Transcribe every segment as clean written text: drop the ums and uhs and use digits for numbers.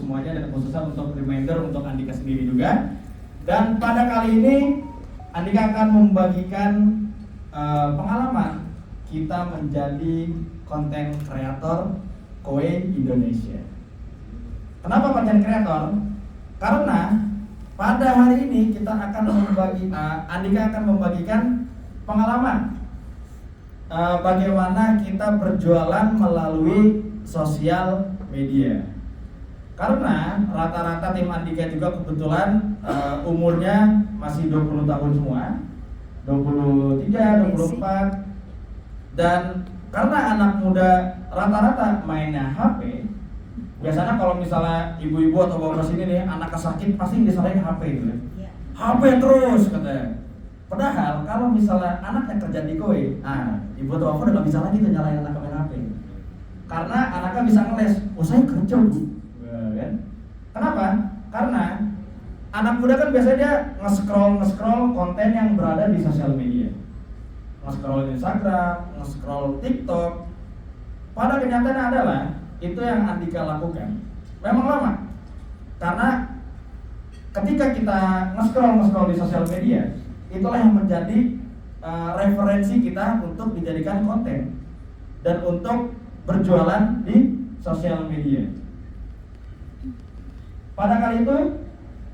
semuanya, dan khususnya untuk reminder untuk Andika sendiri juga. Dan pada kali ini Andika akan membagikan pengalaman kita menjadi konten kreator kue Indonesia. Kenapa konten kreator? Karena pada hari ini kita akan Andika akan membagikan pengalaman bagaimana kita berjualan melalui sosial media. Karena rata-rata tim Andika juga kebetulan umurnya masih 20 tahun semua, 23, 24. Dan karena anak muda rata-rata mainnya HP, biasanya kalau misalnya ibu-ibu atau bapak sini nih anaknya sakit pasti disalahin HP gitu ya. HP terus katanya. Padahal kalau misalnya anaknya kerja di koe, ibu atau bapak udah gak bisa lagi tuh nyalain anak main HP. Karena anaknya bisa ngeles, saya kerja bu. Kan? Kenapa? Karena anak muda kan biasanya dia nge-scroll konten yang berada di sosial media. Nge-scroll Instagram, nge-scroll TikTok. Pada kenyataannya adalah itu yang Andika lakukan memang lama. Karena ketika kita nge-scroll di sosial media, itulah yang menjadi referensi kita untuk dijadikan konten dan untuk berjualan di sosial media. Pada kali itu,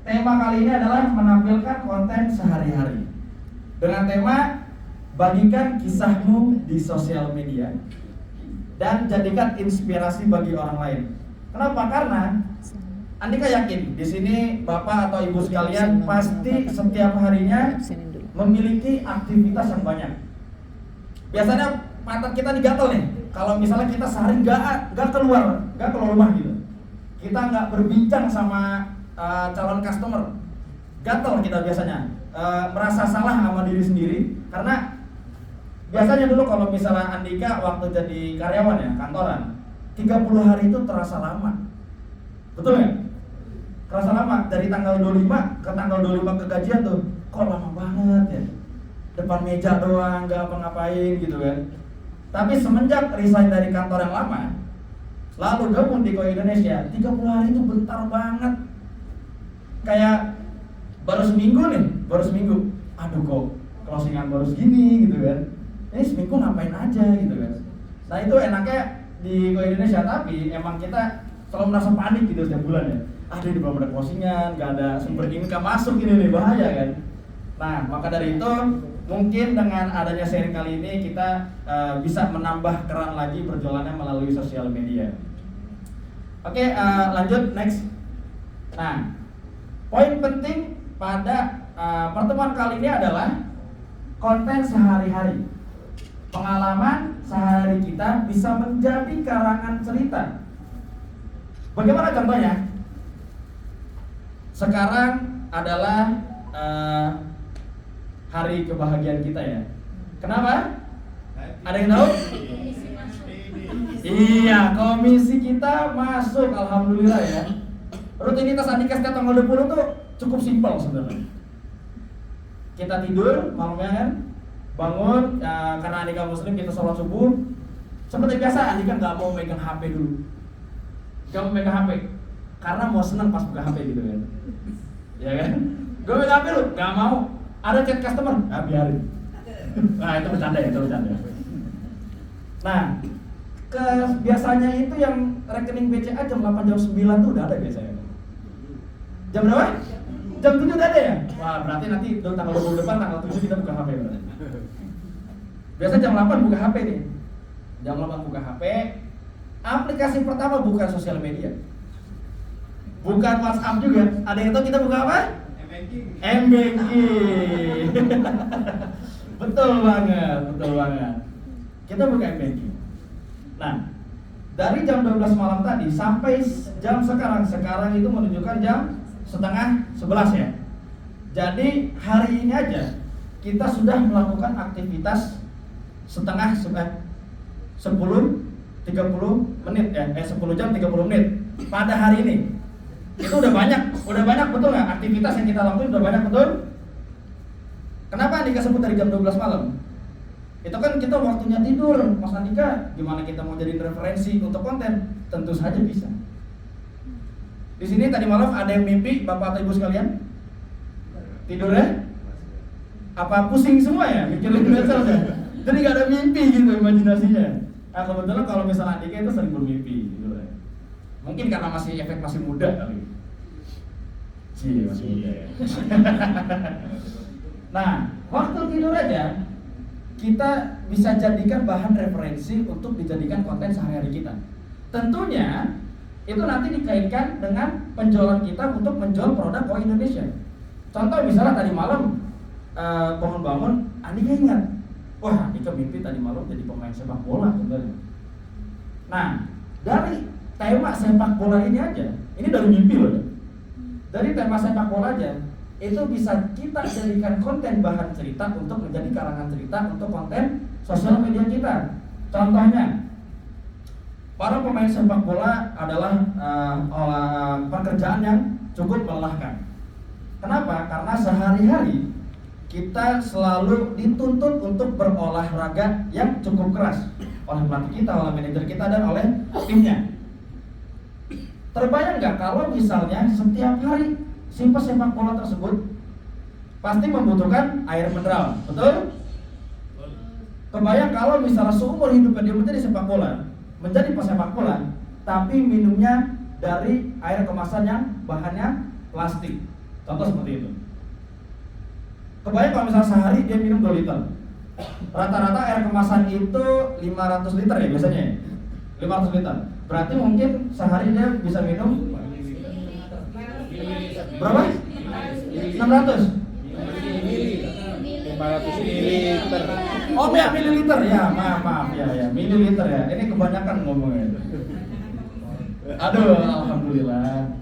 tema kali ini adalah menampilkan konten sehari-hari dengan tema bagikan kisahmu di sosial media dan jadikan inspirasi bagi orang lain. Kenapa? Karena Andika yakin di sini Bapak atau Ibu sekalian pasti setiap harinya memiliki aktivitas yang banyak. Biasanya mata kita digatel nih. Kalau misalnya kita sehari nggak keluar rumah gitu, kita nggak berbincang sama calon customer, gatel kita biasanya, merasa salah sama diri sendiri. Karena biasanya dulu kalau misalnya Andika waktu jadi karyawan ya kantoran, 30 hari itu terasa lama, betul nggak? Terasa lama, dari tanggal 25 ke tanggal 25 ke gajian tuh, kok lama banget ya, depan meja doang, nggak apa-ngapain gitu kan. Tapi semenjak resign dari kantor yang lama, lalu gabung di Kue Indonesia, 30 hari itu bentar banget. Kayak baru seminggu, aduh kok closingan baru segini gitu kan. Ini seminggu ngapain aja gitu kan. Nah itu enaknya di Kue Indonesia, tapi emang kita selalu merasa panik gitu setiap bulan ya. Aduh ini belum ada closingan, gak ada sumber income masuk ini nih, bahaya kan. Nah maka dari itu mungkin dengan adanya sharing kali ini kita bisa menambah keran lagi berjualannya melalui sosial media. Oke, lanjut next. Nah, poin penting pada pertemuan kali ini adalah konten sehari-hari. Pengalaman sehari kita bisa menjadi karangan cerita. Bagaimana contohnya? Sekarang adalah hari kebahagiaan kita ya. Kenapa? Ada yang tahu? Iya, komisi kita masuk, alhamdulillah ya. Rutinitas Andika setiap tanggal 20 tuh cukup simpel sebenarnya. Kita tidur malamnya kan, bangun karena Andika muslim kita sholat subuh. Seperti biasa Andika nggak mau megang HP dulu. Gak mau megang HP karena mau senang pas buka HP gitu kan. Ya kan? Gue megang HP lu, gak mau. Ada chat customer, biarin. Nah itu bercanda ya, itu bercanda. Nah, biasanya itu yang rekening BCA jam 8 jam 9 tuh udah ada biasanya. Jam berapa? Jam 7 udah ada ya? Wah berarti nanti tanggal 20 depan, tanggal 7 kita buka HP berarti. Biasa jam 8 buka HP nih. Jam 8 buka HP. Aplikasi pertama bukan sosial media, bukan WhatsApp juga. Ada yang tahu kita buka apa? M-Banking. Betul banget. Kita buka M-Banking. Nah, dari jam 12 malam tadi sampai jam sekarang itu menunjukkan jam setengah 11 ya. Jadi hari ini aja kita sudah melakukan aktivitas 10 menit ya, 10 jam 30 menit pada hari ini. Itu udah banyak betul nggak? Aktivitas yang kita lakukan udah banyak betul. Kenapa Andika sebut dari jam 12 malam? Itu kan kita waktunya tidur, Mas Andika. Gimana kita mau jadi referensi untuk konten? Tentu saja bisa. Di sini tadi malam ada yang mimpi, Bapak atau Ibu sekalian? Tidurnya? Apa pusing semua ya? Mikirin medsos ya? Jadi gak ada mimpi gitu imajinasinya. Nah kebetulan kalau misalnya Andika itu sering bermimpi gitu ya. Mungkin karena masih efek masih muda kali. Masih muda ya. Nah, waktu tidur aja kita bisa jadikan bahan referensi untuk dijadikan konten sehari-hari kita. Tentunya itu nanti dikaitkan dengan penjualan kita untuk menjual produk Koi Indonesia. Contoh misalnya tadi malam bangun-bangun, Andika ingat, wah Andika mimpi tadi malam jadi pemain sepak bola sebenarnya. Nah, dari tema sepak bola ini aja, ini dari mimpi loh. Dari tema sepak bola aja, itu bisa kita jadikan konten bahan cerita untuk menjadi karangan cerita untuk konten sosial media kita. Contohnya, para pemain sepak bola adalah pekerjaan yang cukup melelahkan. Kenapa? Karena sehari-hari kita selalu dituntut untuk berolahraga yang cukup keras oleh pelatih kita, oleh manajer kita, dan oleh timnya. Terbayang nggak kalau misalnya setiap hari si pesepak bola tersebut pasti membutuhkan air mineral, betul? Kebayang kalau misalnya seumur hidupnya dia menjadi sepak bola, menjadi pesepak bola, tapi minumnya dari air kemasan yang bahannya plastik. Contoh seperti itu. Kebayang kalau misalnya sehari dia minum 2 liter. Rata-rata air kemasan itu 500 liter ya biasanya. 500 liter. Berarti mungkin sehari dia bisa minum berapa? 600. 500 mililiter. Oh ya, mililiter ya, maaf ya, mililiter ya. Ini kebanyakan ngomongnya. Aduh, alhamdulillah.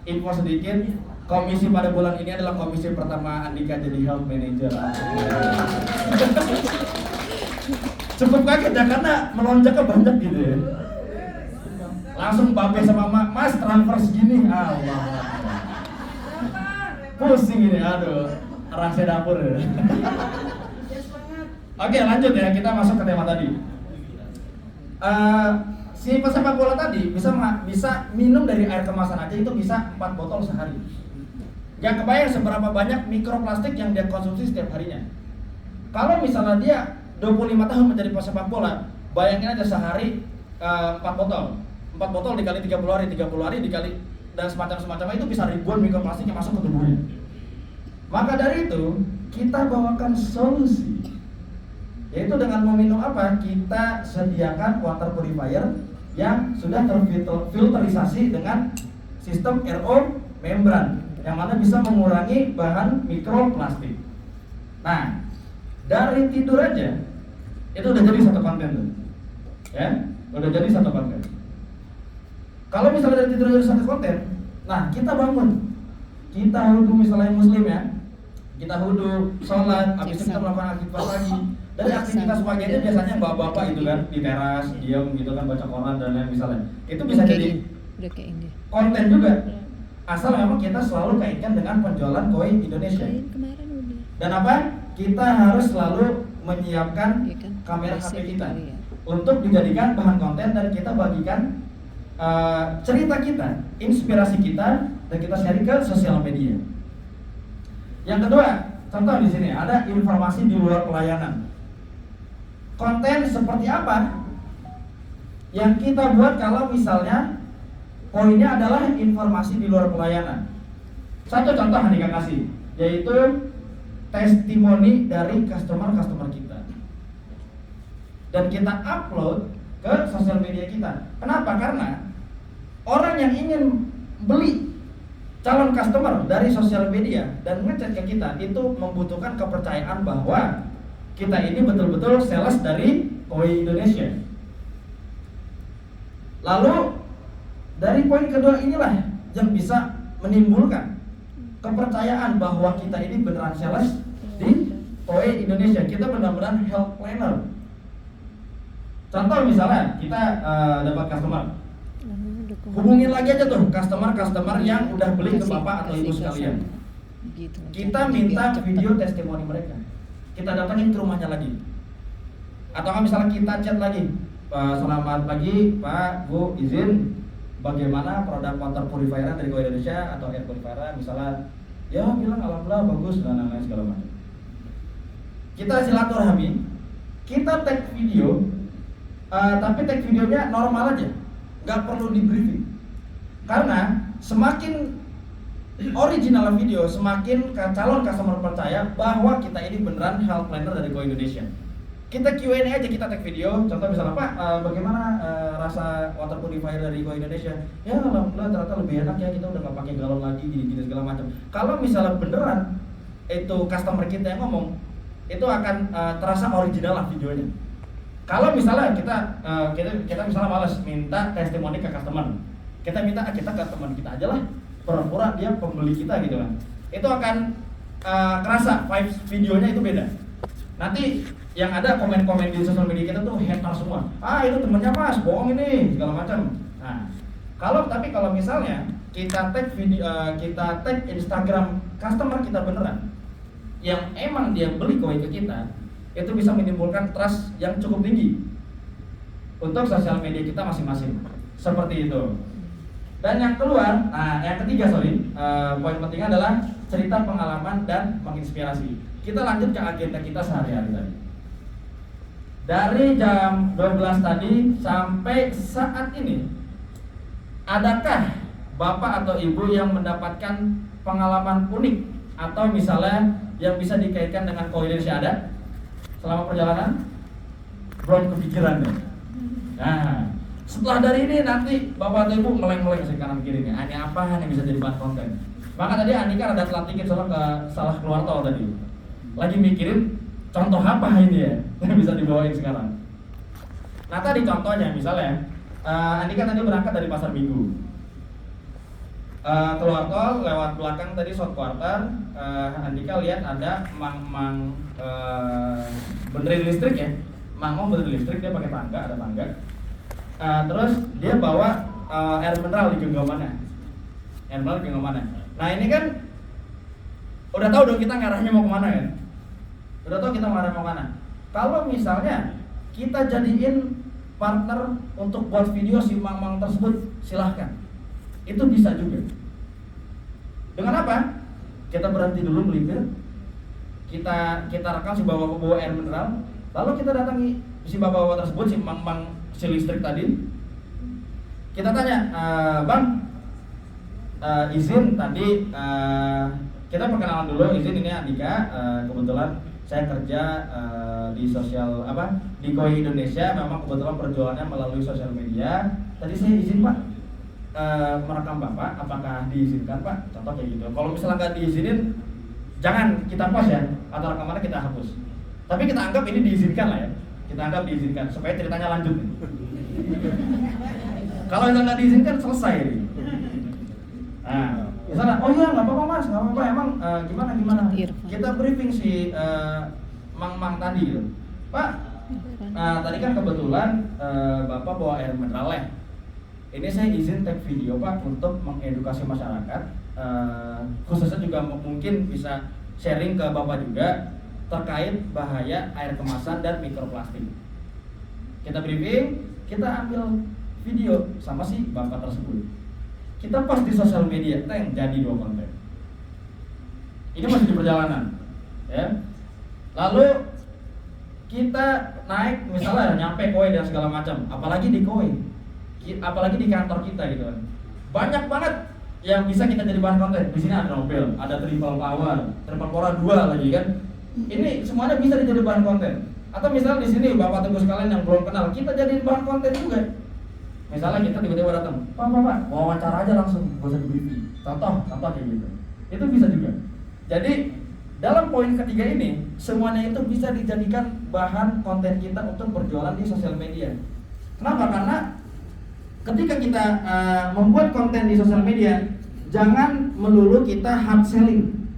Info sedikit, komisi pada bulan ini adalah komisi pertama Andika jadi health manager. Cukup kaget ya karena melonjaknya banyak gitu ya. Langsung babe sama Mas transfer segini, Allah. Pusing ini, aduh, rahasia dapur ya. Oke, lanjut ya, kita masuk ke tema tadi. Si pesepak bola tadi bisa minum dari air kemasan aja itu bisa 4 botol sehari. Gak kebayang seberapa banyak mikroplastik yang dia konsumsi setiap harinya. Kalau misalnya dia 25 tahun menjadi pesepak bola, bayangin aja sehari 4 botol. 4 botol dikali 30 hari dikali dan semacam-semacamnya itu bisa ribuan mikroplastik yang masuk ke tubuhnya. Maka dari itu, kita bawakan solusi. Yaitu dengan meminum apa? Kita sediakan water purifier yang sudah terfilterisasi dengan sistem RO membran yang mana bisa mengurangi bahan mikroplastik. Nah, dari tidur aja itu udah jadi satu konten tuh. Ya, udah jadi satu konten. Kalau misalnya dari tidur jadi satu konten, nah kita bangun. Kita wudhu misalnya muslim ya. Kita wudhu, sholat, habis itu kita melakukan aktivitas lagi. Dari aktivitas pagi itu biasanya bapak-bapak gitu kan di teras, diam gitu kan baca koran dan lain misalnya. Itu bisa jadi konten juga. Asal memang kita selalu kaitkan dengan penjualan Koi Indonesia. Dan apa? Kita harus selalu menyiapkan kamera HP kita untuk dijadikan bahan konten dan kita bagikan cerita kita, inspirasi kita dan kita share ke sosial media. Yang kedua, contoh di sini ada informasi di luar pelayanan. Konten seperti apa yang kita buat kalau misalnya poinnya adalah informasi di luar pelayanan? Satu contoh Andika kasih, yaitu testimoni dari customer kita. Dan kita upload ke sosial media kita. Kenapa? Karena orang yang ingin beli calon customer dari sosial media dan ngechat ke kita itu membutuhkan kepercayaan bahwa kita ini betul-betul sales dari Koi Indonesia. Lalu dari poin kedua inilah yang bisa menimbulkan kepercayaan bahwa kita ini beneran sales di Koi Indonesia. Kita benar-benar health planner. Contoh misalnya kita dapat customer, hubungin lagi aja tuh customer yang udah beli ke bapak atau ibu sekalian. Kita minta video testimoni mereka. Kita datangin ke rumahnya lagi. Atau misalnya kita chat lagi, selamat pagi Pak, Bu, izin bagaimana produk water purifier dari Koi Indonesia atau air purifier, misalnya ya bilang alhamdulillah bagus dan lain-lain segala macam. Kita silaturahmi, kita tag video, tapi tag videonya normal aja, nggak perlu di briefing. Karena semakin original video, semakin calon customer percaya bahwa kita ini beneran health planner dari Koi Indonesia. Kita Q&A aja, kita tag video. Contoh misalnya, Pak, bagaimana rasa water purifier dari Koi Indonesia? Ya alhamdulillah ternyata lebih enak ya, kita udah nggak pakai galon lagi, gini-gini segala macam. Kalau misalnya beneran itu customer kita yang ngomong, itu akan terasa original lah videonya. Kalau misalnya kita misalnya malas minta testimoni ke customer, kita minta kita ke teman kita aja lah, pura-pura dia pembeli kita gitu kan. Itu akan kerasa vibes videonya itu beda. Nanti yang ada komen-komen di sosial media kita tuh hater semua. Itu temennya Mas, bohong ini segala macam. Nah, kalau misalnya kita tag video, kita tag Instagram customer kita beneran, yang emang dia beli Koi ke kita, itu bisa menimbulkan trust yang cukup tinggi untuk sosial media kita masing-masing. Seperti itu. Dan yang ketiga, poin penting adalah cerita pengalaman dan menginspirasi. Kita lanjut ke agenda kita sehari-hari tadi. Dari jam 12 tadi sampai saat ini, adakah Bapak atau Ibu yang mendapatkan pengalaman unik atau misalnya yang bisa dikaitkan dengan Koi Indonesia ada selama perjalanan? Belum kepikiran deh. Nah, setelah dari ini nanti Bapak atau Ibu meleng-meleng ke kanan kiri nih. Ini apa yang bisa jadi bahan konten? Maka tadi Andika ada telat dikit soalnya salah keluar tol tadi. Lagi mikirin contoh apa ini ya yang bisa dibawain sekarang. Nah tadi contohnya misalnya Andika tadi berangkat dari Pasar Minggu, keluar tol lewat belakang tadi short quarter, Andika lihat ada mang benerin listrik ya, mang benerin listrik, dia pakai tangga, ada tangga. Terus dia bawa air mineral di genggamannya, air mineral di genggamannya. Nah ini kan udah tahu dong kita ngarahnya mau kemana kan? Udah tahu kita ngarahnya mau kemana? Kalau misalnya kita jadiin partner untuk buat video si mang-mang tersebut, silahkan. Itu bisa juga. Dengan apa? Kita berhenti dulu melipir, kita rekam si bawa air mineral, lalu kita datangi si bawa tersebut, si mang-mang si listrik tadi. Kita tanya, Bang, izin tadi, kita perkenalan dulu, izin ini Andika, kebetulan saya kerja di di Koi Indonesia, memang kebetulan perjualannya melalui sosial media. Tadi saya izin Pak merekam Bapak, apakah diizinkan Pak? Contoh kayak gitu. Kalau misalnya nggak diizinin, jangan kita post ya, atau rekamannya kita hapus. Tapi kita anggap ini diizinkan lah ya, kita anggap diizinkan supaya ceritanya lanjut. Kalau yang nggak diizinkan selesai. Nah, misalnya, oh iya nggak apa-apa Mas, nggak apa-apa, emang gimana? Kita briefing si mang-mang tadi gitu. Pak, tadi kan kebetulan Bapak bawa air mineral ya. Ini saya izin tag video Pak untuk mengedukasi masyarakat, khususnya juga mungkin bisa sharing ke Bapak juga terkait bahaya air kemasan dan mikroplastik. Kita briefing, kita ambil video sama si Bapak tersebut. Kita post di sosial media, jadi 2 konten. Ini masih di perjalanan, ya. Lalu kita naik, misalnya nyampe Koi dan segala macam, apalagi di Koi, apalagi di kantor kita gitu kan. Banyak banget yang bisa kita jadi bahan konten. Di sini ada Nobel, ada triple power 2 lagi kan. Ini semuanya bisa dijadi bahan konten. Atau misalnya di sini Bapak Teguh sekalian yang belum kenal, kita jadiin bahan konten juga. Misalnya kita tiba-tiba datang, Pak, wawancara aja langsung, gak usah di-briefing. Contoh kayak gitu. Itu bisa juga. Jadi dalam poin ketiga ini, semuanya itu bisa dijadikan bahan konten kita untuk berjualan di sosial media. Kenapa? Karena ketika kita membuat konten di sosial media, jangan melulu kita hard selling.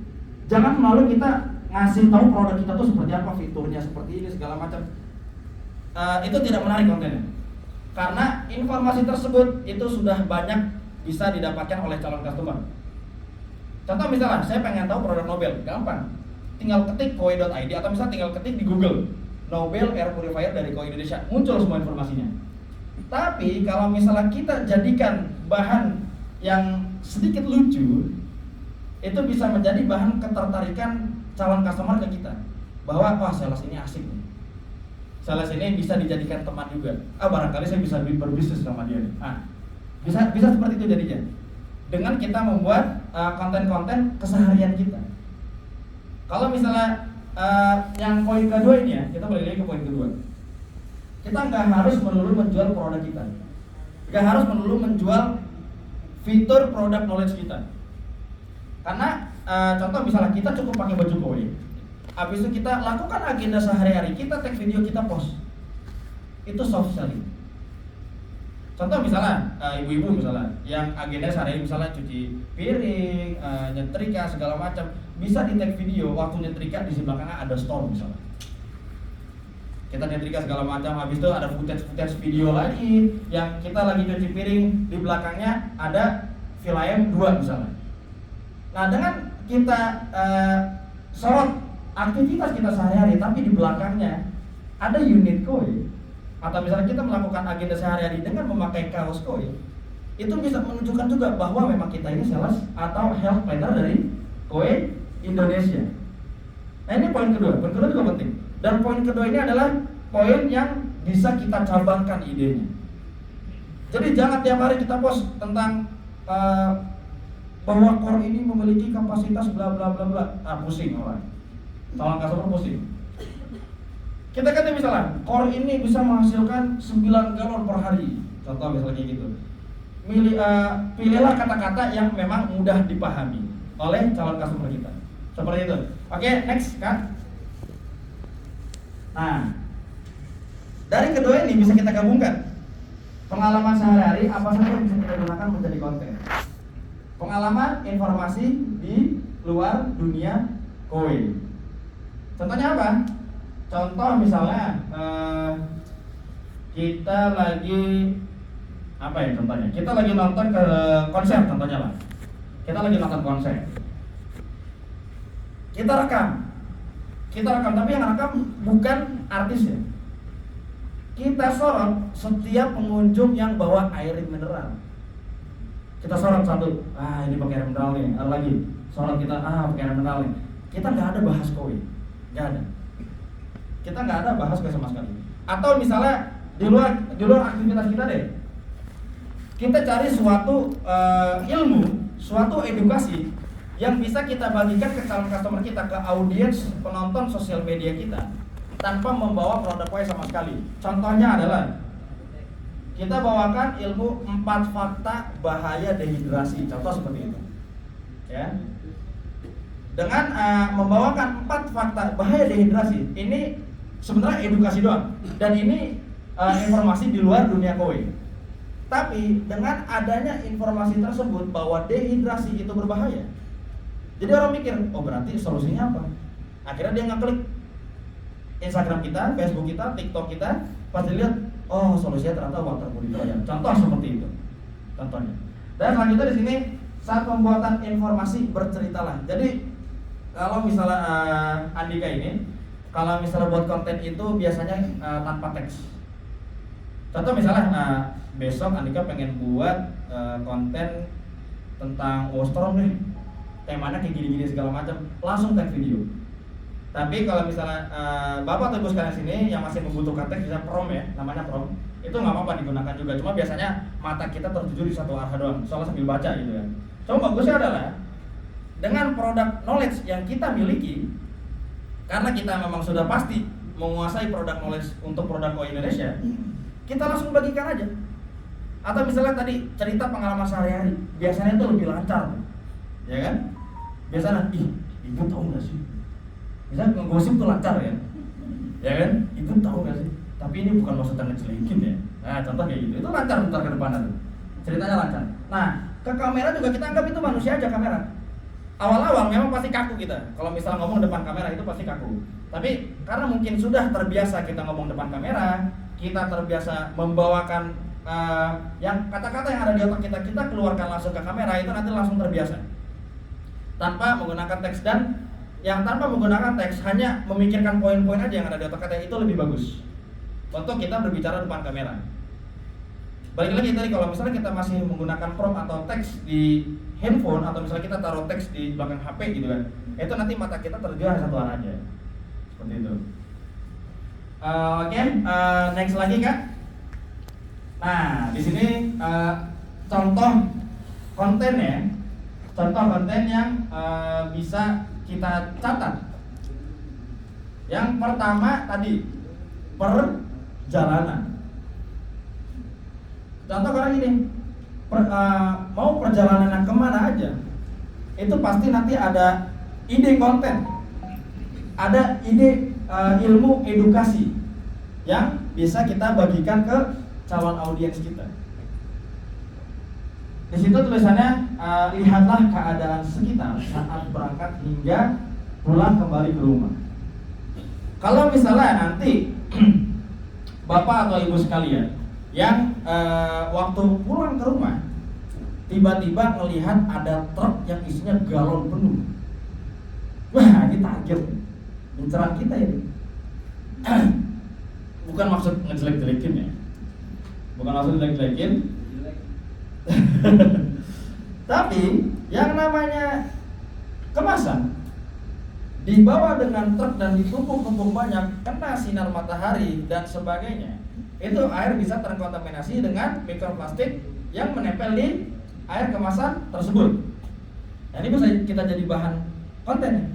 Jangan melulu kita ngasih tahu produk kita tuh seperti apa, fiturnya seperti ini segala macam. Itu tidak menarik kontennya. Karena informasi tersebut itu sudah banyak bisa didapatkan oleh calon customer. Contoh misalnya, saya pengen tahu produk Nobel, gampang. Tinggal ketik koi.id atau misalnya tinggal ketik di Google Nobel Air Purifier dari Koi Indonesia, muncul semua informasinya. Tapi kalau misalnya kita jadikan bahan yang sedikit lucu itu bisa menjadi bahan ketertarikan calon customer ke kita, bahwa wah sales ini asik nih, sales ini bisa dijadikan teman juga, barangkali saya bisa berbisnis sama dia nih. Bisa seperti itu jadinya dengan kita membuat konten-konten keseharian kita. Kalau misalnya yang poin kedua ini ya, kita balik lagi ke poin kedua. Kita nggak harus melulu menjual produk kita, nggak harus melulu menjual fitur produk knowledge kita. Karena contoh misalnya kita cukup pakai baju KOI, habis itu kita lakukan agenda sehari-hari, kita take video, kita post, itu soft selling. Contoh misalnya ibu-ibu misalnya yang agenda sehari-hari misalnya cuci piring, nyetrika segala macam, bisa di take video waktu nyetrika, di belakangnya ada store misalnya. Kita nyetrika segala macam, habis itu ada footage video lagi yang kita lagi cuci piring, di belakangnya ada film 2 misalnya. Nah, dengan kita sorot aktivitas kita sehari-hari, tapi di belakangnya ada unit KOI, atau misalnya kita melakukan agenda sehari-hari dengan memakai kaos KOI, itu bisa menunjukkan juga bahwa memang kita ini sales atau health planner dari KOI Indonesia. Nah, ini poin kedua juga penting. Dan poin kedua ini adalah poin yang bisa kita cabangkan idenya. Jadi jangan tiap hari kita post tentang bahwa core ini memiliki kapasitas bla bla bla bla. Pusing orang. Calon customer pusing. Kita kata misalnya, core ini bisa menghasilkan 9 galon per hari. Contoh misalnya kayak gitu. Pilihlah kata-kata yang memang mudah dipahami oleh calon customer kita. Seperti itu. Oke, next Kak. Nah, dari kedua ini bisa kita gabungkan. Pengalaman sehari-hari apa saja yang bisa kita gunakan menjadi konten. Pengalaman informasi di luar dunia KOI. Contohnya apa? Contoh misalnya kita lagi apa ya contohnya? Kita lagi nonton ke konser contohnya lah. Kita lagi nonton konser. Kita rekam, tapi yang rekam bukan artis ya. Kita sorot setiap pengunjung yang bawa air mineral. Kita sorot satu, ini pakai air mineral nih. Ada lagi, sorot kita, pakai air mineral nih. Kita nggak ada bahas KOI, nggak ada. Kita nggak ada bahas KOI sama sekali. Atau misalnya di luar aktivitas kita deh, kita cari suatu ilmu, suatu edukasi yang bisa kita bagikan ke calon customer kita, ke audiens penonton sosial media kita, tanpa membawa produk KOI sama sekali. Contohnya adalah kita bawakan ilmu 4 fakta bahaya dehidrasi, contoh seperti itu. Ya. Dengan membawakan 4 fakta bahaya dehidrasi, ini sebenarnya edukasi doang, dan ini informasi di luar dunia KOI. Tapi dengan adanya informasi tersebut bahwa dehidrasi itu berbahaya, jadi orang mikir, oh berarti solusinya apa? Akhirnya dia ngeklik Instagram kita, Facebook kita, TikTok kita, pasti lihat, oh solusinya ternyata water purifier. Contoh seperti itu, contohnya. Dan selanjutnya di sini saat pembuatan informasi berceritalah. Jadi kalau misalnya Andika ini, kalau misalnya buat konten itu biasanya tanpa teks. Contoh misalnya besok Andika pengen buat konten tentang washroom nih, temanya kayak gini-gini segala macam, langsung tag video. Tapi kalau misalnya Bapak atau Ibu sekalian sini yang masih membutuhkan teks, bisa prom ya, namanya prom, itu nggak apa-apa digunakan juga. Cuma biasanya mata kita tertuju di satu arah doang, soalnya sambil baca gitu ya. Cuma bagusnya adalah dengan produk knowledge yang kita miliki, karena kita memang sudah pasti menguasai produk knowledge untuk produk KOI Indonesia, kita langsung bagikan aja. Atau misalnya tadi cerita pengalaman sehari-hari, biasanya itu lebih lancar, ya kan? Biasanya, ibu tahu nggak sih? Misalnya ngegosip tuh lancar ya, ya kan? Ibu tahu nggak sih? Tapi ini bukan maksudnya ngejelekin ya. Nah, contoh kayak gitu, itu lancar bentar ke depan tuh, ceritanya lancar. Nah, ke kamera juga kita anggap itu manusia aja kamera. Awal-awal memang pasti kaku kita. Kalau misalnya ngomong depan kamera itu pasti kaku. Tapi karena mungkin sudah terbiasa kita ngomong depan kamera, kita terbiasa membawakan yang kata-kata yang ada di otak kita, kita keluarkan langsung ke kamera, itu nanti langsung terbiasa. Tanpa menggunakan teks, dan yang tanpa menggunakan teks hanya memikirkan poin-poin aja yang ada di otak kita, itu lebih bagus untuk kita berbicara depan kamera. Balik lagi tadi, kalau misalnya kita masih menggunakan prompt atau teks di handphone, atau misalnya kita taruh teks di belakang HP gitu kan, itu nanti mata kita terjual satu arah aja, seperti itu. Oke, next lagi Kak. Nah, di sini contoh konten ya, contoh konten yang bisa kita catat. Yang pertama tadi perjalanan. Contoh kayak gini, mau perjalanan kemana aja, itu pasti nanti ada ide konten, ada ide ilmu edukasi yang bisa kita bagikan ke calon audiens kita. Di situ tulisannya, lihatlah keadaan sekitar saat berangkat hingga pulang kembali ke rumah. Kalau misalnya nanti Bapak atau Ibu sekalian yang waktu pulang ke rumah tiba-tiba melihat ada truk yang isinya galon penuh, wah ini target inceran kita ini. Bukan maksud ngejelek-jelekin ya, bukan maksud ngejelek-jelekin. Tapi yang namanya kemasan dibawa dengan truk dan ditumpuk-tumpuk banyak, kena sinar matahari dan sebagainya, itu air bisa terkontaminasi dengan mikroplastik yang menempel di air kemasan tersebut. Nah, ini bisa kita jadi bahan konten.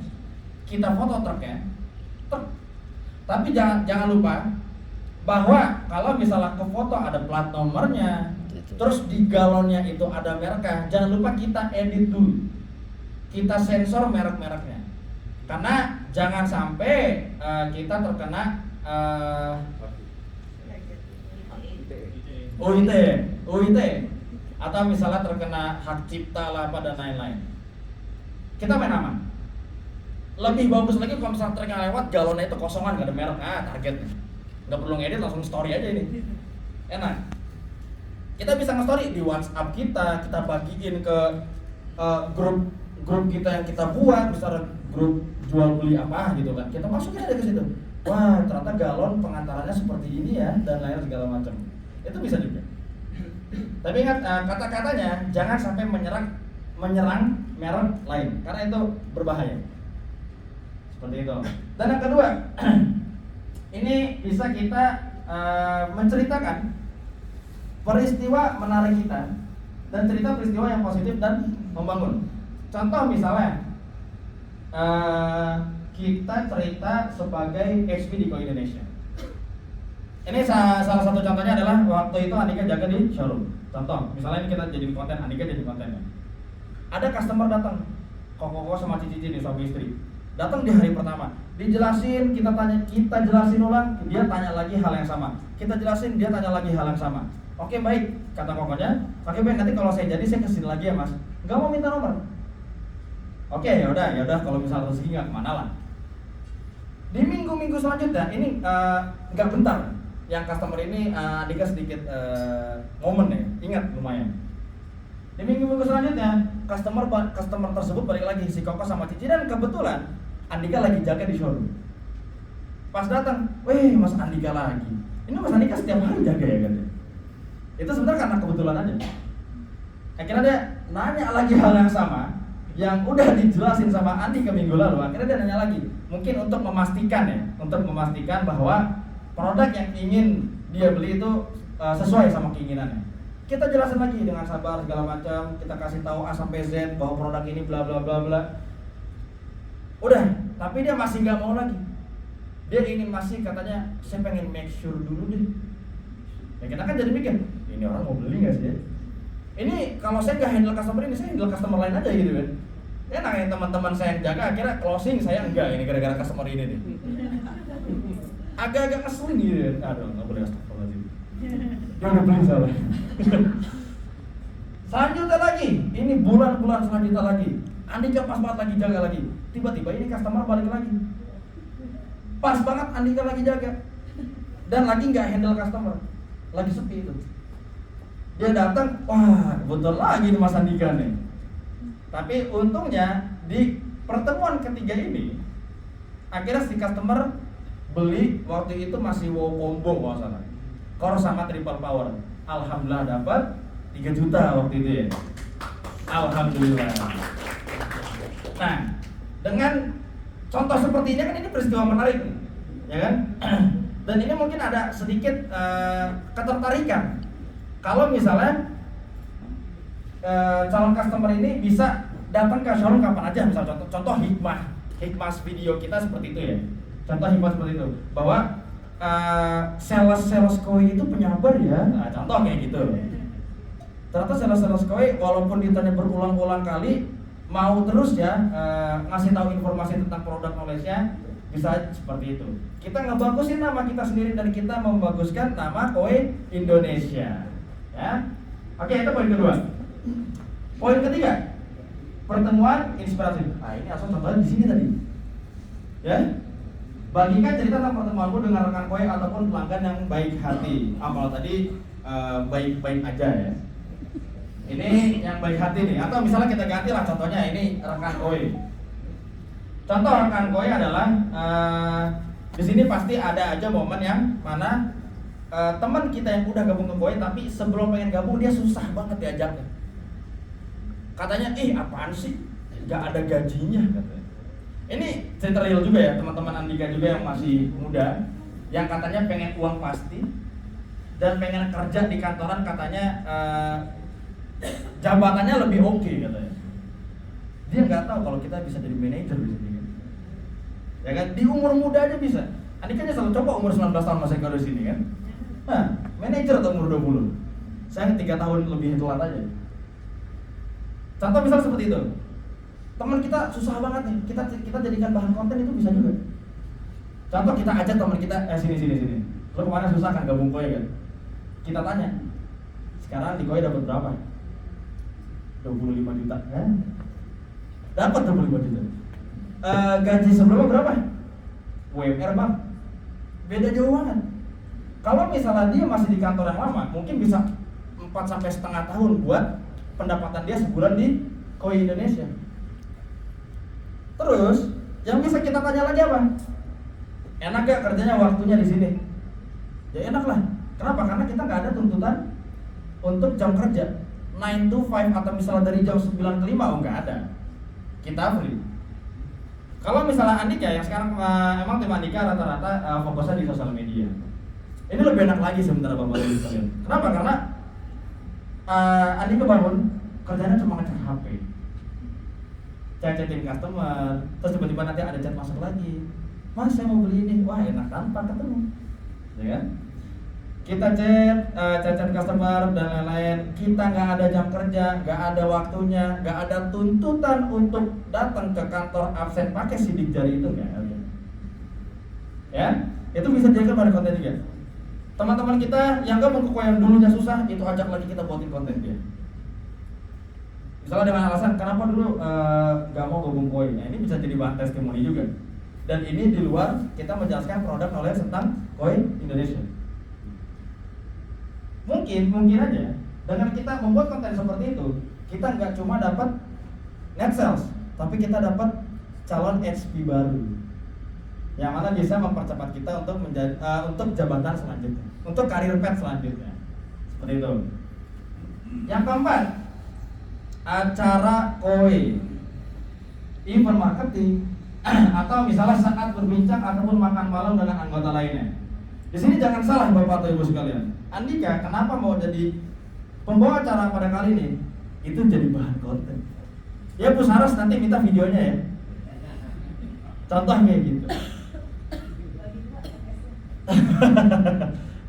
Kita foto truknya, tapi jangan lupa bahwa kalau misalnya ke foto ada plat nomornya, terus di galonnya itu ada mereknya, jangan lupa kita edit dulu, kita sensor merek-mereknya. Karena jangan sampai kita terkena UIT atau misalnya terkena hak cipta lah pada lain-lain. Kita main aman. Lebih bagus lagi kalau misalnya truknya lewat, galonnya itu kosongan, gak ada merek, targetnya. Gak perlu ngedit, langsung story aja ini. Enak. Kita bisa nge-story di WhatsApp kita bagiin ke grup kita yang kita buat, misalnya grup jual beli apa gitu kan, kita masukin aja ke situ. Wah, ternyata galon pengantarannya seperti ini ya, dan lain segala macam. Itu bisa juga. Tapi ingat, kata-katanya jangan sampai menyerang merek lain, karena itu berbahaya. Seperti itu. Dan yang kedua, ini bisa kita menceritakan peristiwa menarik kita dan cerita peristiwa yang positif dan membangun. Contoh misalnya, kita cerita sebagai Expedico Indonesia. Ini salah satu contohnya adalah waktu itu Andika jaga di showroom. Contoh, misalnya ini kita jadi konten, Andika jadi kontennya. Ada customer datang, koko sama cici nih, suami istri. Datang di hari pertama, dijelasin, kita jelasin ulang, dia tanya lagi hal yang sama. Kita jelasin, dia tanya lagi hal yang sama. Oke baik, kata kokonya. Oke baik, nanti kalau saya jadi saya kesini lagi ya mas. Gak mau minta nomor. Oke yaudah kalau misalnya rezeki nggak kemana lah. Di minggu-minggu selanjutnya ini nggak bentar, yang customer ini Andika sedikit momen ya, ingat lumayan. Di minggu-minggu selanjutnya customer tersebut balik lagi, si Koko sama Cici, dan kebetulan Andika lagi jaga di showroom. Pas datang, weh mas Andika lagi. Ini mas Andika setiap hari jaga ya kan? Itu sebenarnya karena kebetulan aja. Akhirnya dia nanya lagi hal yang sama yang udah dijelasin sama Andi ke minggu lalu. Akhirnya dia nanya lagi, mungkin untuk memastikan bahwa produk yang ingin dia beli itu sesuai sama keinginannya. Kita jelasin lagi dengan sabar segala macam, kita kasih tahu A sampai Z bahwa produk ini bla bla bla bla. Udah, tapi dia masih nggak mau lagi. Dia ingin masih, katanya saya pengen make sure dulu deh. Ya kita kan jadi mikir, ini orang mau beli nggak sih? Ini kalau saya nggak handle customer ini, saya handle customer lain aja gitu kan. Ya nanya teman-teman saya yang jaga, akhirnya closing saya enggak, ini gara-gara customer ini nih. Agak-agak ngeselin gitu ya. Aduh, nggak boleh astagfirullahaladzim. Dia udah beli salah. Selanjutnya lagi, ini bulan-bulan selanjutnya lagi, Andika pas banget lagi jaga lagi. Tiba-tiba ini customer balik lagi. Pas banget Andika lagi jaga, dan lagi nggak handle customer, lagi sepi itu. Dia datang, wah betul lagi nih Mas Andika nih. Tapi untungnya di pertemuan ketiga ini, akhirnya si customer beli waktu itu masih wow combo kalau salah, core sama triple power. Alhamdulillah dapat 3 juta waktu itu ya. Alhamdulillah. Nah, dengan contoh seperti ini kan ini peristiwa menarik, ya kan? Dan ini mungkin ada sedikit ketertarikan. Kalau misalnya calon customer ini bisa datang ke showroom kapan aja, misal contoh hikmah video kita seperti itu ya. Contoh hikmah seperti itu, bahwa sales koi itu penyabar ya. Nah, contoh kayak gitu. Ternyata sales koi walaupun ditanya berulang-ulang kali mau terus ya ngasih tahu informasi tentang produk knowledge-nya, bisa seperti itu. Kita ngebagusin nama kita sendiri dan kita membaguskan nama koi Indonesia. Ya. Oke, itu poin kedua. Poin ketiga, pertemuan inspiratif. Nah, ini asal contohnya di sini tadi. Ya. Bagikan cerita tentang pertemuanmu dengan rekan koi ataupun pelanggan yang baik hati. Kalau tadi baik-baik aja ya. Ini yang baik hati nih. Atau misalnya kita ganti lah contohnya ini rekan koi. Contoh rekan koi adalah di sini pasti ada aja momen yang mana teman kita yang udah gabung ke koi tapi sebelum pengen gabung dia susah banget diajaknya. Katanya, apaan sih? Gak ada gajinya katanya. Ini cerita real juga ya, teman-teman Andika juga yang masih muda, yang katanya pengen uang pasti dan pengen kerja di kantoran, katanya jabatannya lebih oke katanya. Dia nggak tahu kalau kita bisa jadi manajer di sini kan. Ya kan, di umur muda aja bisa. Andika aja selalu coba umur 19 tahun masih kalau di sini kan. Nah, manajer atau umur 20. Saya 3 tahun lebih telat aja. Contoh misal seperti itu. Teman kita susah banget nih, kita jadikan bahan konten itu bisa juga. Contoh kita ajak teman kita, sini. Lo kemana susah kan gabung koi kan? Kita tanya, sekarang di koi dapat berapa? 25 juta kan? Dapat 25 juta. Gaji sebelumnya berapa? UMR bang, beda jauh banget. Kalau misalnya dia masih di kantor yang lama, mungkin bisa 4-5 tahun buat pendapatan dia sebulan di koi Indonesia. Terus, yang bisa kita tanya lagi apa? Enak gak kerjanya waktunya di sini? Ya enak lah. Kenapa? Karena kita nggak ada tuntutan untuk jam kerja 9 to 5 atau misalnya dari jam 9 ke 5, nggak ada. Kita free. Kalau misalnya Andika yang sekarang emang tim Andika rata-rata fokusnya di sosial media. Ini lebih enak lagi sebenarnya Bapak Ibu sekalian. Kenapa? Karena Andika bangun kerjanya cuma ngecek HP. Chat-chatin customer, terus tiba-tiba nanti ada chat masuk lagi. Mas, saya mau beli ini. Wah, enak tanpa ketemu. Ya kan? Kita chat customer dan lain-lain. Kita nggak ada jam kerja, nggak ada waktunya, nggak ada tuntutan untuk datang ke kantor absen pakai sidik jari, itu nggak ada. Ya, itu bisa dijadikan pada konten juga. Teman-teman kita yang gabung ke koi yang dulunya susah, itu ajak lagi kita buatin konten dia. Misalnya dengan alasan kenapa dulu nggak mau gabung koi, nah ini bisa jadi bahan testimoni juga. Dan ini di luar kita menjelaskan produk knowledge tentang koi Indonesia. Mungkin aja dengan kita membuat konten seperti itu, kita nggak cuma dapat net sales, tapi kita dapat calon HP baru, yang mana bisa mempercepat kita untuk untuk jabatan selanjutnya, untuk karir path selanjutnya, seperti itu. Yang keempat, acara koi, event marketing, atau misalnya saat berbincang ataupun makan malam dengan anggota lainnya. Di sini jangan salah Bapak atau Ibu sekalian. Andika kenapa mau jadi pembawa acara pada kali ini? Itu jadi bahan konten. Ya Bu Saras nanti minta videonya ya. Contohnya gitu.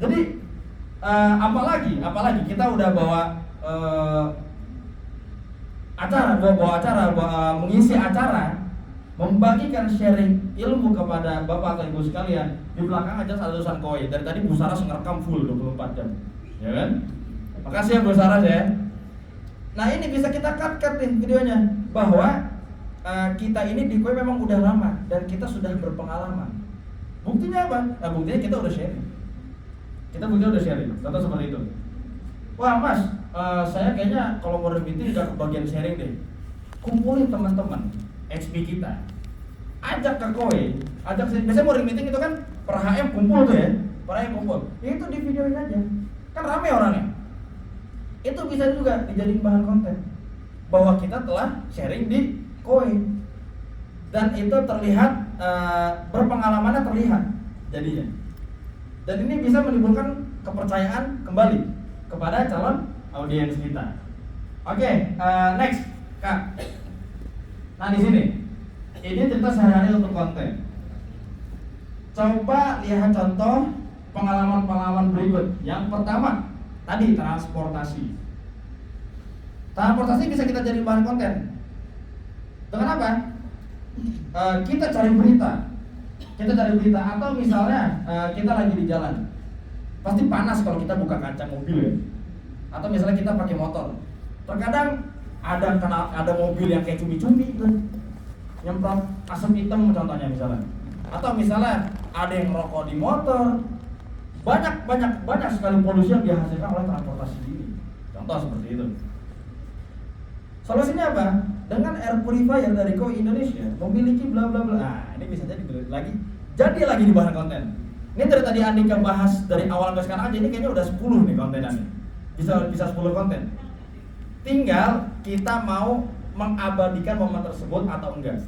Jadi apalagi kita udah bawa mengisi acara, membagikan sharing ilmu kepada Bapak atau Ibu sekalian. Di belakang aja ratusan koi. Dari tadi Bu Saras ngerekam full 24 jam. Ya kan? Makasih ya Bu Saras ya. Nah, ini bisa kita cut nih videonya, bahwa kita ini di koi memang udah lama dan kita sudah berpengalaman. Buktinya apa? Nah, buktinya kita udah sharing. Contoh seperti itu. Wah Mas, saya kayaknya kalau mau meeting nggak kebagian sharing deh. Kumpulin teman-teman XP kita, ajak ke koi, biasanya mau meeting itu kan per HM kumpul tuh ya, per HM kumpul. Itu di videoin aja, kan rame orangnya. itu bisa juga dijadiin bahan konten bahwa kita telah sharing di Koi, dan itu terlihat berpengalamannya terlihat jadinya, dan ini bisa menimbulkan kepercayaan kembali kepada calon audiens kita. Oke, next Kak. Nah di sini ini cerita sehari-hari untuk konten. Coba lihat contoh pengalaman-pengalaman berikut. Yang pertama, tadi transportasi. Transportasi bisa kita jadi bahan konten. Dengan apa? Kita cari berita. Atau misalnya kita lagi di jalan. Pasti panas kalau kita buka kaca mobil ya. Atau misalnya kita pakai motor. Terkadang ada mobil yang kayak cumi-cumi tuh, nyemprot asap hitam contohnya misalnya. Atau misalnya ada yang merokok di motor. Banyak sekali polusi yang dihasilkan oleh transportasi ini. Contoh seperti itu. Solusinya apa? Dengan air purifier dari Koi Indonesia memiliki bla bla bla. Nah, ini bisa jadi lagi di bahan konten. Ini dari tadi Andika bahas dari awal sampai sekarang aja, ini kayaknya udah 10 nih kontenannya. Bisa 10 konten. Tinggal kita mau mengabadikan momen tersebut atau enggak.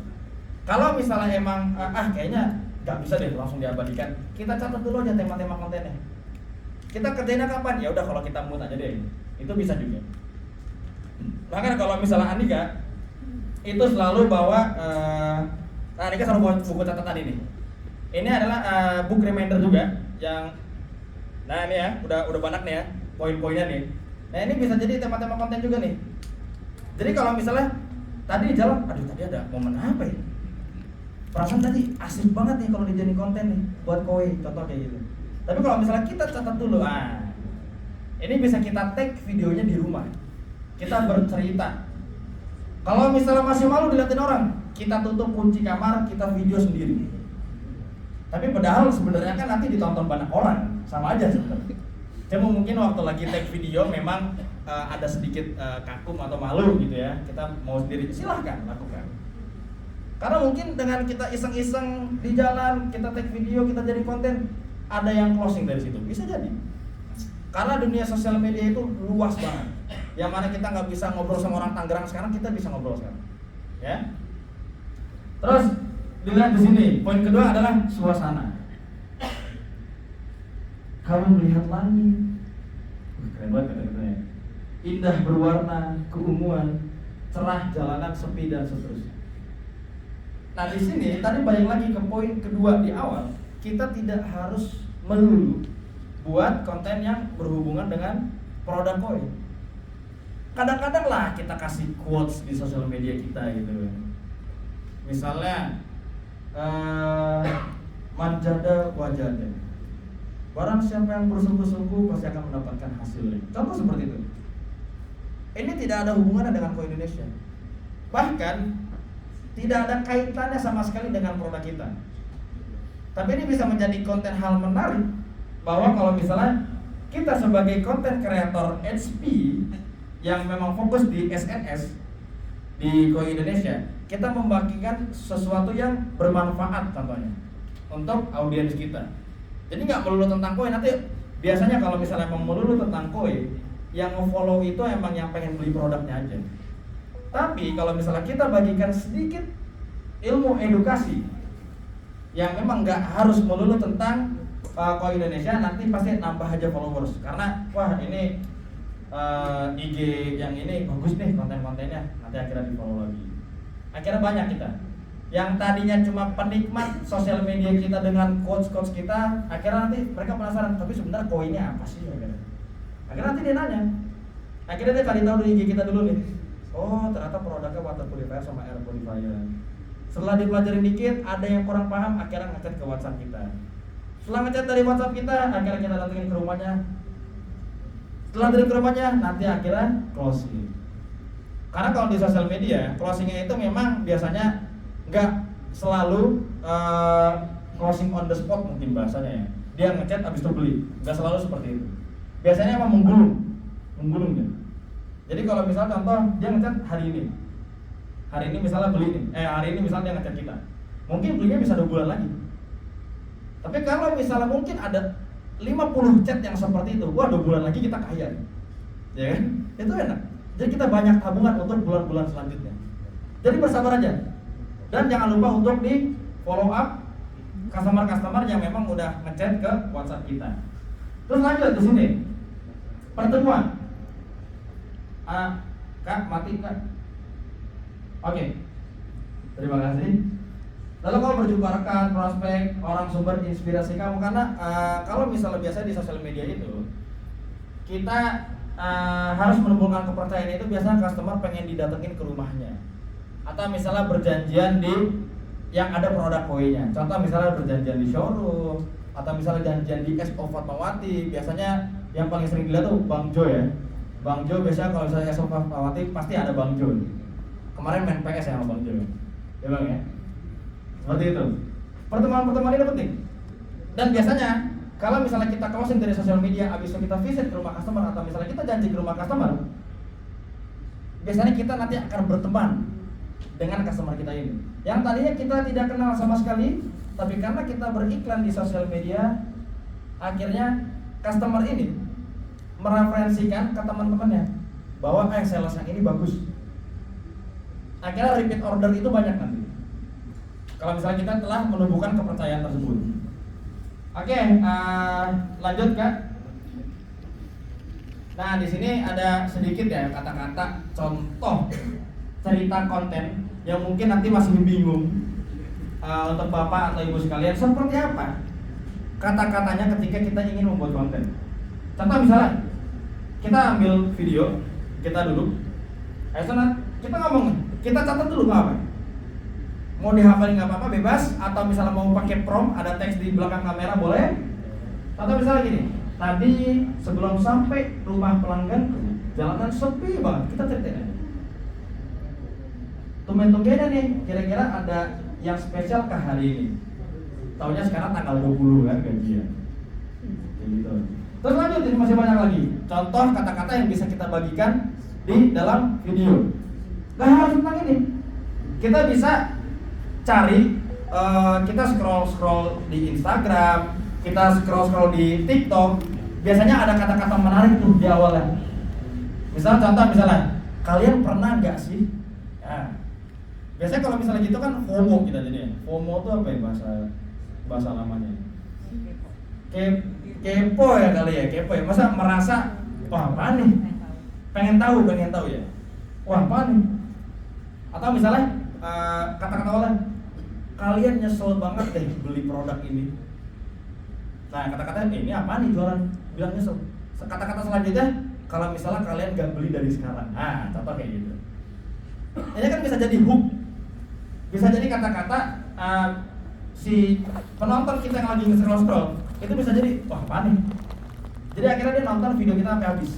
Kalau misalnya emang kayaknya nggak bisa deh langsung diabadikan, kita catat dulu aja tema-tema kontennya. Kita kerjainnya kapan? Ya udah kalau kita mood aja deh. Itu bisa juga. Bahkan kalau misalnya Andika itu selalu bawa Andika selalu bawa buku catatan ini. Ini adalah book reminder juga yang nah ini ya, udah banyak nih ya poin-poinnya nih. Nah, ini bisa jadi tema-tema konten juga nih. Jadi kalau misalnya tadi di jalan, tadi ada momen apa ya? Perasaan tadi asik banget nih kalau dijadiin konten nih buat Koi, contoh kayak gitu. Tapi kalau misalnya kita catat dulu, ini bisa kita tag videonya di rumah. Kita bercerita. Kalau misalnya masih malu dilihatin orang, kita tutup kunci kamar, kita video sendiri. Tapi padahal sebenarnya kan nanti ditonton banyak orang, sama aja sebenarnya. Cuma mungkin waktu lagi tag video memang ada sedikit kagum atau malu gitu ya. Kita mau sendiri, silahkan lakukan. Karena mungkin dengan kita iseng-iseng di jalan, kita tag video, kita jadi konten, ada yang closing dari situ, bisa jadi. Karena dunia sosial media itu luas banget. Yang mana kita nggak bisa ngobrol sama orang Tangerang sekarang, kita bisa ngobrol sekarang, ya. Terus dilihat di sini, poin kedua adalah suasana. Kamu melihat langit, keren banget kata-katanya. Indah berwarna, keunguan, cerah jalanan sepi dan seterusnya. Nah di sini tadi balik lagi ke poin kedua di awal, kita tidak harus melulu buat konten yang berhubungan dengan produk Koi. Kadang-kadang lah kita kasih quotes di sosial media kita gitu. Misalnya manjada wajada. Barang siapa yang bersungguh-sungguh pasti akan mendapatkan hasilnya. Contoh seperti itu. Ini tidak ada hubungannya dengan Koi Indonesia. Bahkan tidak ada kaitannya sama sekali dengan produk kita. Tapi ini bisa menjadi konten hal menarik bahwa kalau misalnya kita sebagai konten kreator HP yang memang fokus di SNS di Koi Indonesia, kita membagikan sesuatu yang bermanfaat contohnya untuk audiens kita. Jadi nggak melulu tentang Koi. Nanti biasanya kalau misalnya emang melulu tentang Koi, yang nge-follow itu emang yang pengen beli produknya aja. Tapi kalau misalnya kita bagikan sedikit ilmu edukasi yang memang nggak harus melulu tentang Koi Indonesia, nanti pasti nambah aja followers. Karena wah ini IG yang ini bagus nih konten-kontennya, nanti akhirnya di follow lagi. Akhirnya banyak kita yang tadinya cuma penikmat sosial media kita dengan quotes-quotes kita, akhirnya nanti mereka penasaran, tapi sebenarnya Koi-nya apa sih? Akhirnya nanti dia nanya, akhirnya dia cari tahu di IG kita dulu nih. Oh ternyata produknya water purifier sama air purifier. Setelah dipelajarin dikit, ada yang kurang paham, akhirnya ngechat ke WhatsApp kita. Setelah ngechat dari WhatsApp kita, akhirnya kita datengin ke rumahnya. Setelah dari ke rumahnya, nanti akhirnya closing. Karena kalau di sosial media, closingnya itu memang biasanya nggak selalu closing on the spot mungkin bahasanya ya. Dia ngechat abis itu beli, nggak selalu seperti itu. Biasanya emang menggulung ya. Jadi kalau misalnya contoh dia ngechat hari ini misalnya beli nih, hari ini misalnya dia ngechat kita, mungkin belinya bisa 2 bulan lagi. Tapi kalau misalnya mungkin ada 50 chat yang seperti itu, wah 2 bulan lagi kita kaya. ya kan? Itu enak. Jadi kita banyak tabungan untuk bulan-bulan selanjutnya. Jadi bersabar aja. Dan jangan lupa untuk di follow up customer yang memang udah ngechat ke WhatsApp kita. Terus lanjut di sini. Pertemuan. Kak, mati Kak. Oke. Terima kasih. Lalu kalau berjumpa rekan, prospek, orang sumber inspirasi kamu, karena kalau misalnya biasa di sosial media itu kita harus menumbuhkan kepercayaan itu biasanya customer pengen didatengin ke rumahnya. Atau misalnya berjanjian di yang ada produk kue-nya. Contoh misalnya berjanjian di showroom atau misalnya janjian di SO Fatmawati. Biasanya yang paling sering dilihat tuh Bang Jo ya. Bang Jo biasanya kalau misalnya SO Fatmawati pasti ada Bang Jo. Kemarin main PS ya sama Bang Jo. Ya Bang ya. Seperti itu. Pertemuan-pertemuan ini penting. Dan biasanya kalau misalnya kita closing dari sosial media, habis itu kita visit ke rumah customer atau misalnya kita janji ke rumah customer, biasanya kita nanti akan berteman dengan customer kita ini. Yang tadinya kita tidak kenal sama sekali, tapi karena kita beriklan di sosial media, akhirnya customer ini mereferensikan ke teman-temannya bahwa sales yang ini bagus. Akhirnya repeat order itu banyak nanti. Kalau misalnya kita telah menumbuhkan kepercayaan tersebut. Oke, lanjut Kak. Nah, di sini ada sedikit ya kata-kata contoh cerita konten yang mungkin nanti masih bingung untuk Bapak atau Ibu sekalian seperti apa kata-katanya ketika kita ingin membuat konten. Contoh misalnya kita ambil video, kita duduk, kita ngomong, kita catat dulu apa? Mau dihafalin nggak apa-apa, bebas. Atau misalnya mau pakai prompt, ada teks di belakang kamera boleh. Atau misalnya gini, tadi sebelum sampai rumah pelanggan jalanan sepi banget, kita ceritain. Tumben-tumbennya nih, kira-kira ada yang spesial kah hari ini? Taunya sekarang tanggal 20 kan gajian. Kayak gitu. Terus lanjut, ini masih banyak lagi contoh kata-kata yang bisa kita bagikan di dalam video. Gak harus tentang ini. Kita bisa cari, kita scroll di Instagram, kita scroll di TikTok. Biasanya ada kata-kata menarik tuh di awalnya. Misalnya, kalian pernah nggak sih? Ya. Biasanya kalau misalnya gitu kan FOMO kita jadinya. FOMO itu apa ya bahasa lamanya? Kepo ya kali ya, kepo ya. Masa merasa wah apa nih? Pengen tahu ya. Wah apa nih? Atau misalnya kata-kata awalnya, kalian nyesel banget deh beli produk ini. Nah kata-kata ini apa nih jualan? Bilang nyesel. Kata-kata selanjutnya, kalau misalnya kalian gak beli dari sekarang. Nah contoh kayak gitu. Ini kan bisa jadi hook. Bisa jadi kata-kata si penonton kita yang lagi nge-scroll itu bisa jadi wah apa nih? Jadi akhirnya dia nonton video kita sampai habis.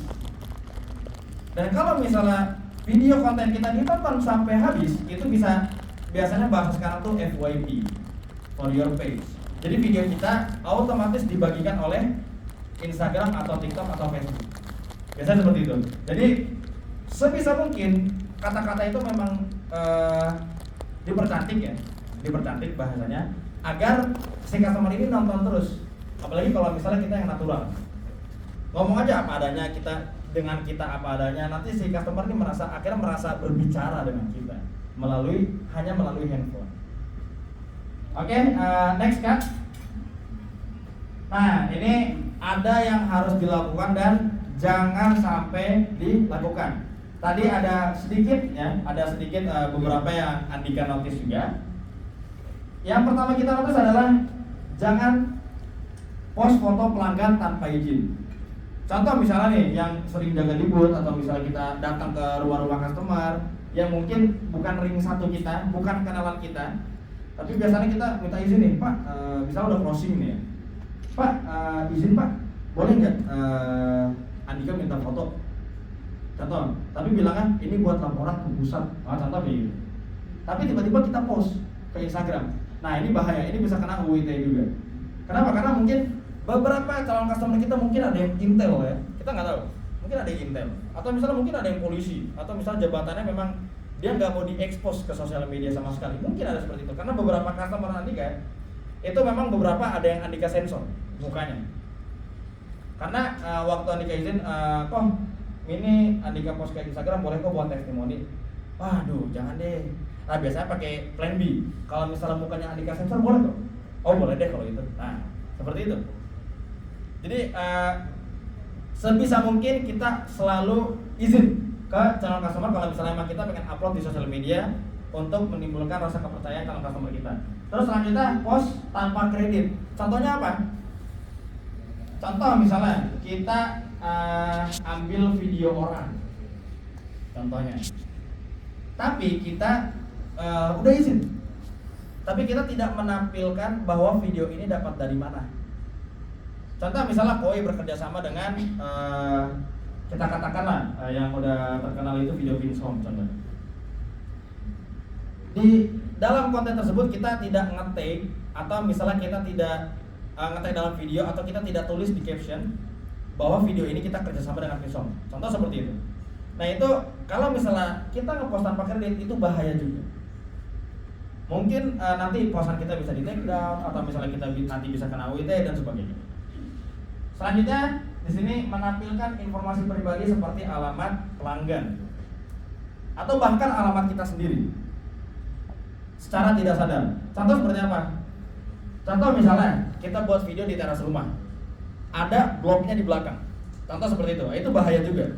Dan kalau misalnya video konten kita ditonton sampai habis, itu bisa biasanya bahasa sekarang tuh FYP, for your page. Jadi video kita otomatis dibagikan oleh Instagram atau TikTok atau Facebook. Biasanya seperti itu. Jadi sebisa mungkin kata-kata itu memang dipercantik bahasanya agar si customer ini nonton terus. Apalagi kalau misalnya kita yang natural, ngomong aja apa adanya, dengan kita apa adanya, nanti si customer ini akhirnya merasa berbicara dengan kita hanya melalui handphone. Oke, next Kak. Nah ini ada yang harus dilakukan dan jangan sampai dilakukan. Tadi ada sedikit beberapa yang Andika notice juga. Yang pertama kita notice adalah jangan post foto pelanggan tanpa izin. Contoh misalnya nih yang sering jaga libur atau misalnya kita datang ke rumah-rumah customer yang mungkin bukan ring satu kita, bukan kenalan kita, tapi biasanya kita minta izin nih, Pak, misalnya udah closing nih ya, Pak, izin Pak, boleh nggak Andika minta foto? Contoh, tapi bilangnya ini buat laporan ke pusat, contoh kayak gitu. Tapi tiba-tiba kita post ke Instagram. Nah ini bahaya, ini bisa kena UIT juga. Kenapa? Karena mungkin beberapa calon customer kita mungkin ada yang intel ya, kita nggak tahu. Mungkin ada yang intel, atau misalnya mungkin ada yang polisi, atau misalnya jabatannya memang dia nggak mau diekspos ke sosial media sama sekali. Mungkin ada seperti itu. Karena beberapa customer Andika itu memang beberapa ada yang Andika sensor mukanya. Karena waktu Andika izin, ini Andika post ke Instagram boleh kok buat testimoni. Waduh, jangan deh. Nah, biasanya pakai plan B. Kalau misalnya mukanya Andika sensor boleh kok. Oh, boleh deh kalau itu. Nah, seperti itu. Jadi sebisa mungkin kita selalu izin ke channel customer kalau misalnya memang kita pengen upload di sosial media untuk menimbulkan rasa kepercayaan calon customer kita. Terus selanjutnya post tanpa kredit. Contohnya apa? Contoh misalnya kita ambil video orang, contohnya. Tapi kita udah izin. Tapi kita tidak menampilkan bahwa video ini dapat dari mana. Contoh misalnya Koi bekerja sama dengan kita katakanlah yang udah terkenal itu video Vinsong contohnya. Di dalam konten tersebut kita tidak nge-tag atau misalnya kita tidak nge-tag dalam video atau kita tidak tulis di caption bahwa video ini kita kerjasama dengan Vinsong. Contoh seperti itu. Nah itu kalau misalnya kita ngepost tanpa kredit itu bahaya juga. Mungkin nanti postan kita bisa di take down atau misalnya kita nanti bisa kena UIT dan sebagainya. Selanjutnya di sini menampilkan informasi pribadi seperti alamat pelanggan atau bahkan alamat kita sendiri secara tidak sadar. Contoh seperti apa? Contoh misalnya kita buat video di teras rumah, ada blognya di belakang. Contoh seperti itu bahaya juga.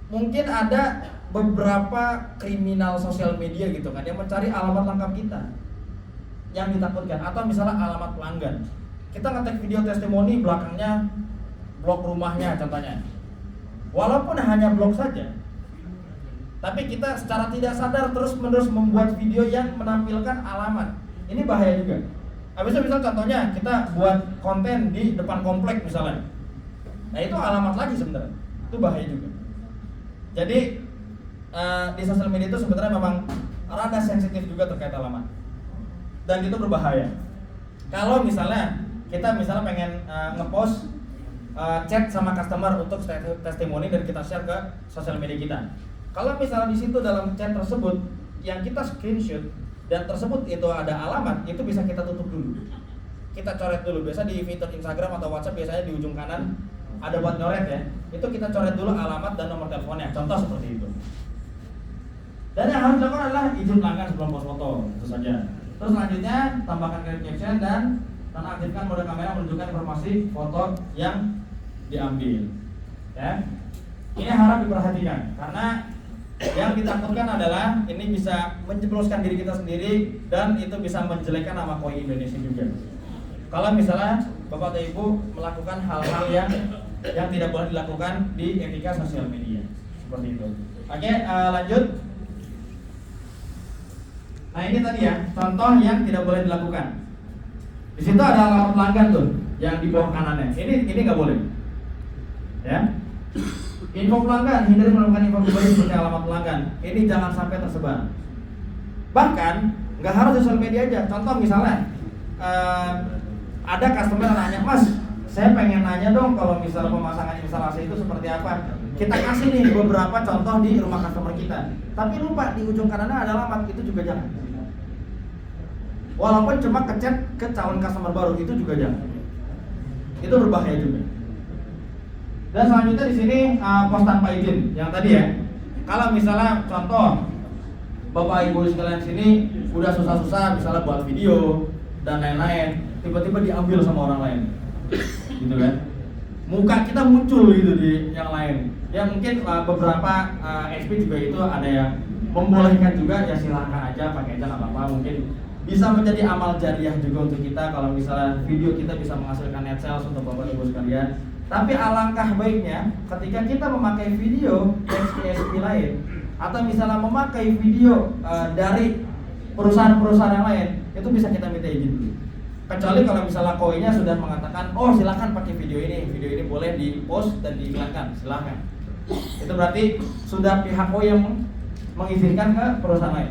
Mungkin ada beberapa kriminal sosial media gitu kan yang mencari alamat lengkap kita yang ditakutkan, atau misalnya alamat pelanggan. Kita nge-tag video testimoni belakangnya blog rumahnya contohnya. Walaupun hanya blog saja, tapi kita secara tidak sadar terus-menerus membuat video yang menampilkan alamat. Ini bahaya juga. Habis itu misal contohnya kita buat konten di depan komplek misalnya. Nah itu alamat lagi sebenarnya. Itu bahaya juga. Jadi di sosial media itu sebenarnya memang rada sensitif juga terkait alamat. Dan itu berbahaya. Kalau misalnya kita pengen ngepost chat sama customer untuk testimoni dan kita share ke sosial media kita. Kalau misalnya di situ dalam chat tersebut yang kita screenshot dan tersebut itu ada alamat, itu bisa kita tutup dulu. Kita coret dulu. Biasa di fitur Instagram atau WhatsApp biasanya di ujung kanan ada buat nyoret ya. Itu kita coret dulu alamat dan nomor teleponnya. Contoh seperti itu. Dan yang harus dilakukan adalah izin pelanggan sebelum post foto, itu saja. Terus selanjutnya tambahkan caption dan aktifkan mode kamera menunjukkan informasi foto yang diambil. Ya. Ini harap diperhatikan karena yang ditakutkan adalah ini bisa menjebloskan diri kita sendiri dan itu bisa menjelekkan nama Koi Indonesia juga. Kalau misalnya Bapak atau Ibu melakukan hal-hal yang tidak boleh dilakukan di etika sosial media seperti itu. Oke, lanjut. Nah ini tadi ya contoh yang tidak boleh dilakukan. Di situ ada alamat pelanggan tuh yang di bawah kanannya. Ini nggak boleh. Ya. Info pelanggan, hindari menemukan info pribadi seperti alamat pelanggan. Ini jangan sampai tersebar. Bahkan nggak harus sosial media aja. Contoh misalnya ada customer yang nanya, Mas, saya pengen nanya dong kalau misalnya pemasangan instalasi itu seperti apa. Kita kasih nih beberapa contoh di rumah customer kita. Tapi lupa di ujung kanannya ada alamat, itu juga jangan. Walaupun cuma ke-chat ke calon customer baru, itu juga jangan. Itu berbahaya juga. Dan selanjutnya di sini post tanpa izin yang tadi ya. Kalau misalnya contoh Bapak Ibu sekalian sini udah susah-susah misalnya buat video dan lain-lain, tiba-tiba diambil sama orang lain, gitu kan? Muka kita muncul gitu di yang lain. Ya mungkin beberapa SP juga itu ada yang membolehkan juga, ya silahkan aja pakai aja nggak apa-apa. Mungkin bisa menjadi amal jariah juga untuk kita kalau misalnya video kita bisa menghasilkan net sales untuk Bapak Ibu sekalian. Tapi alangkah baiknya ketika kita memakai video SP lain atau misalnya memakai video dari perusahaan-perusahaan yang lain, itu bisa kita minta izin dulu. Kecuali kalau misalnya Koi-nya sudah mengatakan, oh silakan pakai video ini boleh di post dan diiklankan, silakan. Itu berarti sudah pihak Koi yang mengizinkan ke perusahaan lain.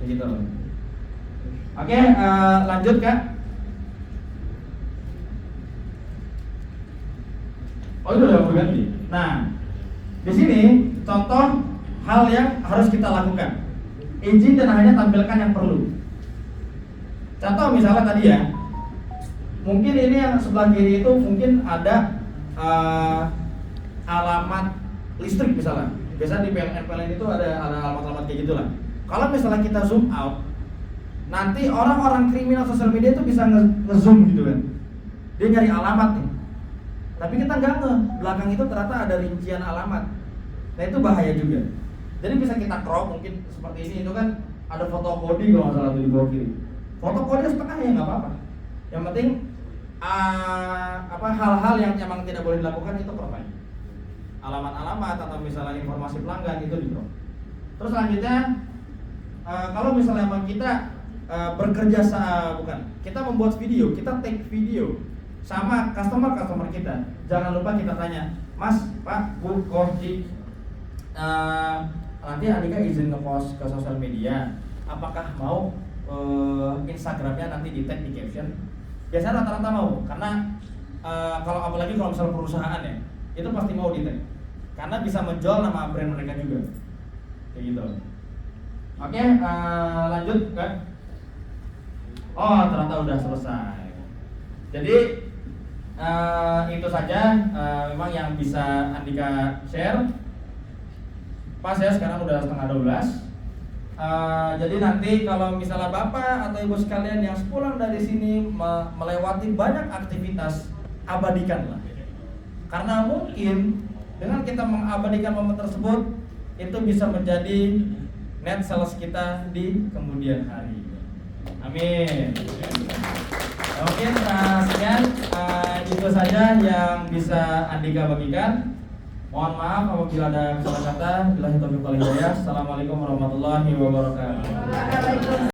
Begitu. Oke, lanjut Kak. Oh itu udah berganti. Nah, di sini contoh hal yang harus kita lakukan. Izin dan hanya tampilkan yang perlu. Contoh misalnya tadi ya, mungkin ini yang sebelah kiri itu mungkin ada alamat listrik misalnya. Biasanya di PLN itu ada alamat-alamat kayak gitulah. Kalau misalnya kita zoom out, nanti orang-orang kriminal sosial media itu bisa nge-zoom gitu kan. Dia nyari alamat nih. Tapi kita nggak belakang itu ternyata ada rincian alamat. Nah itu bahaya juga. Jadi bisa kita crop mungkin seperti ini, itu kan ada foto kode kalau nggak salah di bawah kiri. Foto kode setengah ya nggak apa-apa. Yang penting hal-hal yang memang tidak boleh dilakukan itu perbanyak. Alamat-alamat atau misalnya informasi pelanggan itu di crop. Terus selanjutnya kalau misalnya memang kita bekerja kita membuat video, kita take video sama customer kita. Jangan lupa kita tanya, Mas, Pak, Bu, Koji, nanti Andika izin ngepost ke sosial media, apakah mau Instagramnya nanti di tag di caption? Biasanya rata-rata mau, karena apalagi kalau misalnya perusahaan ya, itu pasti mau di tag, karena bisa menjual nama brand mereka juga, kayak gitu. Oke, lanjut kan? Oh, ternyata udah selesai. Jadi itu saja memang yang bisa Andika share. Pas ya, sekarang udah setengah 12. Jadi nanti kalau misalnya Bapak atau Ibu sekalian yang sepulang dari sini melewati banyak aktivitas, abadikanlah. Karena mungkin dengan kita mengabadikan momen tersebut, itu bisa menjadi net sales kita di kemudian hari. Amin. Mungkin sekian itu saja yang bisa Andika bagikan. Mohon maaf apabila ada salah kata. Billahi taufiq wal hidayah. Assalamualaikum warahmatullahi wabarakatuh.